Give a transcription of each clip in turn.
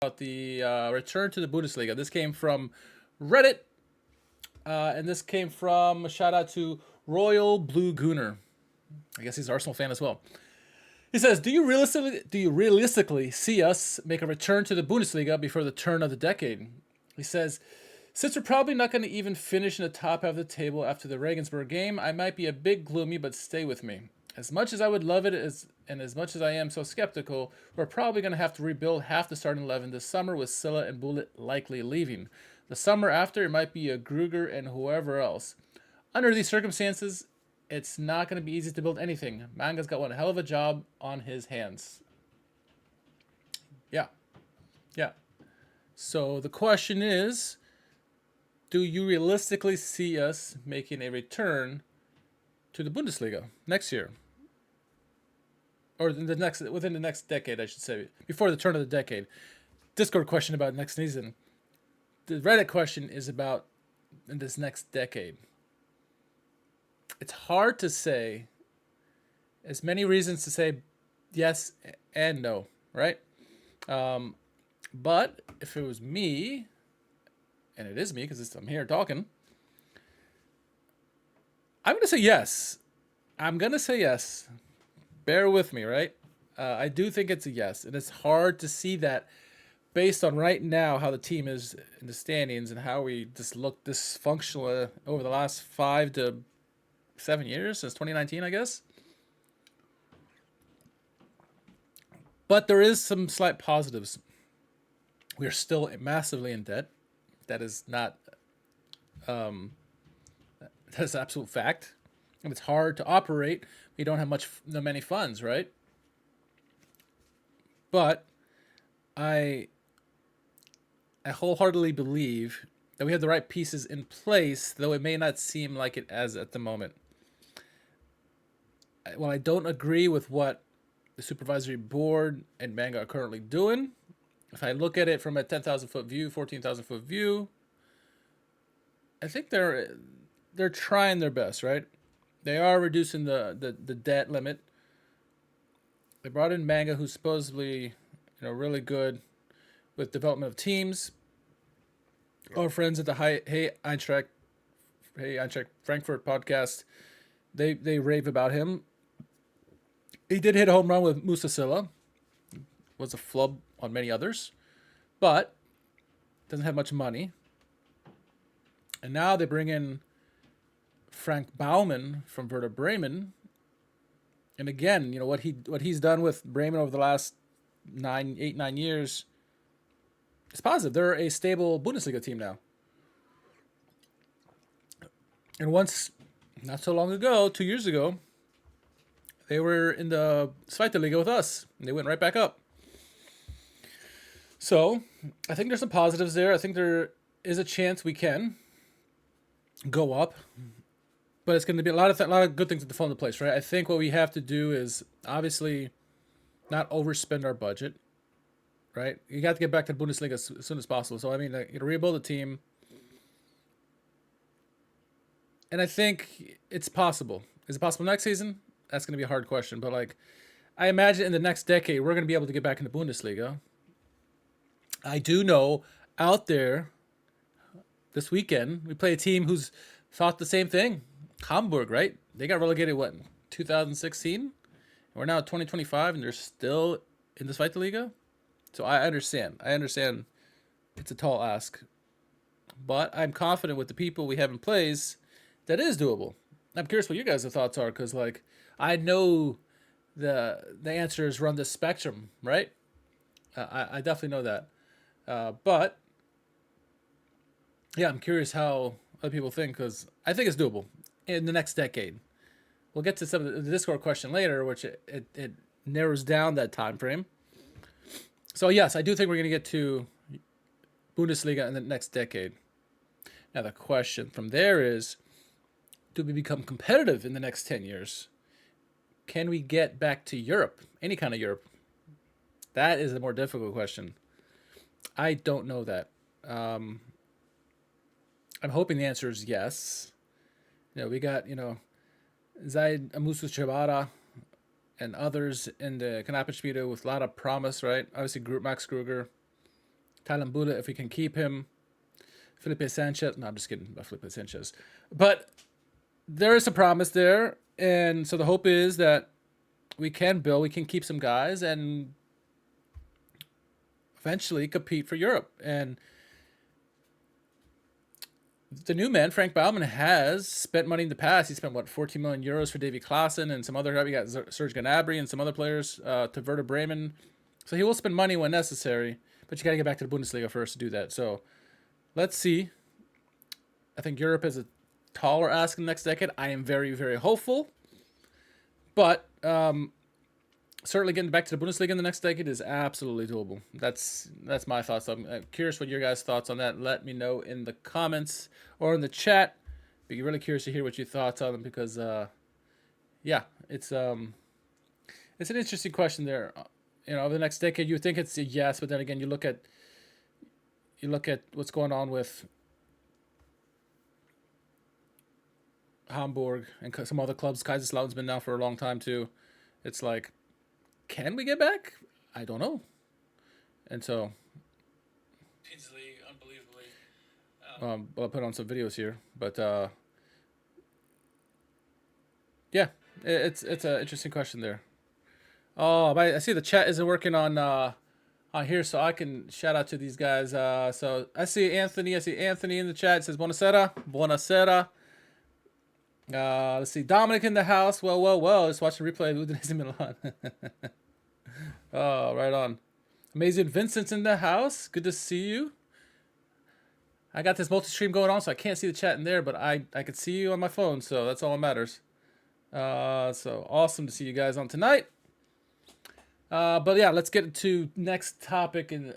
about the return to the Bundesliga. This came from Reddit, and this came from a shout out to Royal Blue Gooner. I guess he's an Arsenal fan as well. He says, "Do you realistically see us make a return to the Bundesliga before the turn of the decade?" He says, "Since we're probably not going to even finish in the top half of the table after the Regensburg game, I might be a bit gloomy, but stay with me. As much as I would love it, and as much as I am so skeptical, we're probably going to have to rebuild half the starting 11 this summer with Silla and Bullet likely leaving. The summer after, it might be a Gruger and whoever else. Under these circumstances, it's not going to be easy to build anything. Manga's got one hell of a job on his hands." Yeah, yeah. So the question is, do you realistically see us making a return to the Bundesliga next year? Or within the next decade, I should say, before the turn of the decade. Discord question about next season. The Reddit question is about in this next decade. It's hard to say. There's many reasons to say yes and no, right? But if it was me, and it is me because I'm here talking, I'm going to say yes. I'm going to say yes. Bear with me, right? I do think it's a yes. And it's hard to see that based on right now how the team is in the standings and how we just look dysfunctional over the last 5 to 7 years, since 2019, I guess. But there is some slight positives. We are still massively in debt. That is not, that is absolute fact. And it's hard to operate. We don't have many funds, right? But I wholeheartedly believe that we have the right pieces in place, though it may not seem like it as at the moment. While I don't agree with what the supervisory board and Manga are currently doing, if I look at it from a 10,000 foot view, 14,000 foot view, I think they're trying their best, right? They are reducing the debt limit. They brought in Manga, who's supposedly really good with development of teams. Our friends at the Hey Eintracht Frankfurt podcast, they rave about him. He did hit a home run with Musa Silla. Was a flub on many others, but doesn't have much money. And now they bring in Frank Baumann from Werder Bremen. And again, what he's done with Bremen over the last 9 years, it's positive. They're a stable Bundesliga team now. And once, not so long ago, 2 years ago, they were in the Zweite Liga with us, and they went right back up. So I think there's some positives there. I think there is a chance we can go up, but it's going to be a lot of good things to fall into place, right? I think what we have to do is obviously not overspend our budget, right? You got to get back to the Bundesliga as soon as possible. So I mean, rebuild the team, and I think it's possible. Is it possible next season? That's going to be a hard question, but I imagine in the next decade we're going to be able to get back into Bundesliga. I do know out there this weekend we play a team who's thought the same thing. Hamburg, right? They got relegated, what, in 2016? And we're now at 2025, and they're still in the Zweite Liga? So I understand. It's a tall ask. But I'm confident with the people we have in place that is doable. I'm curious what your guys' thoughts are, because, I know the answers run the spectrum, right? I definitely know that. But, yeah, I'm curious how other people think, because I think it's doable in the next decade. We'll get to some of the Discord question later, which it narrows down that time frame. So yes, I do think we're going to get to Bundesliga in the next decade. Now the question from there is, do we become competitive in the next 10 years? Can we get back to Europe, any kind of Europe? That is a more difficult question. I don't know that. I'm hoping the answer is yes. We got, Zaid Amusu Chabara and others in the Knappensspiele with a lot of promise, right? Obviously, Max Kruger. Kylan Buda, if we can keep him. Felipe Sanchez. No, I'm just kidding about Felipe Sanchez. But there is a promise there. And so the hope is that we can keep some guys and eventually compete for Europe. And the new man, Frank Baumann, has spent money in the past. He spent, 14 million euros for Davy Klaassen and some other, we got Serge Gnabry and some other players to Werder Bremen. So he will spend money when necessary, but you got to get back to the Bundesliga first to do that. So let's see. I think Europe is a taller ask in the next decade. I am very, very hopeful. But certainly getting back to the Bundesliga in the next decade is absolutely doable. That's my thoughts. I'm curious what your guys' thoughts on that. Let me know in the comments or in the chat. Be really curious to hear what your thoughts on them because, it's an interesting question there. Over the next decade, you think it's a yes, but then again, you look at what's going on with Hamburg and some other clubs. Kaiserslautern's been now for a long time too. It's like, can we get back? I don't know. And so, Tinsley, unbelievably. I'll put on some videos here, but it's an interesting question there. Oh, I see the chat isn't working on here, so I can shout out to these guys. So I see Anthony in the chat. It says buonasera. Let's see, Dominic in the house. Well. Just watching the replay of Udinese Milan. Oh, right on. Amazing Vincent's in the house. Good to see you. I got this multi-stream going on, so I can't see the chat in there, but I can see you on my phone, so that's all that matters. So awesome to see you guys on tonight. But yeah, let's get to next topic in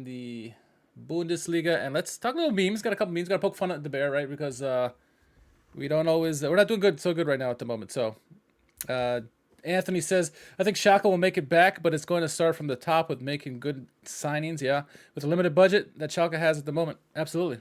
the Bundesliga, and let's talk a little memes. Got a couple memes. Got to poke fun at the bear, right? Because we don't always we're not doing so good right now at the moment. So Anthony says, I think Schalke will make it back, but it's going to start from the top with making good signings. Yeah, with a limited budget that Schalke has at the moment. Absolutely.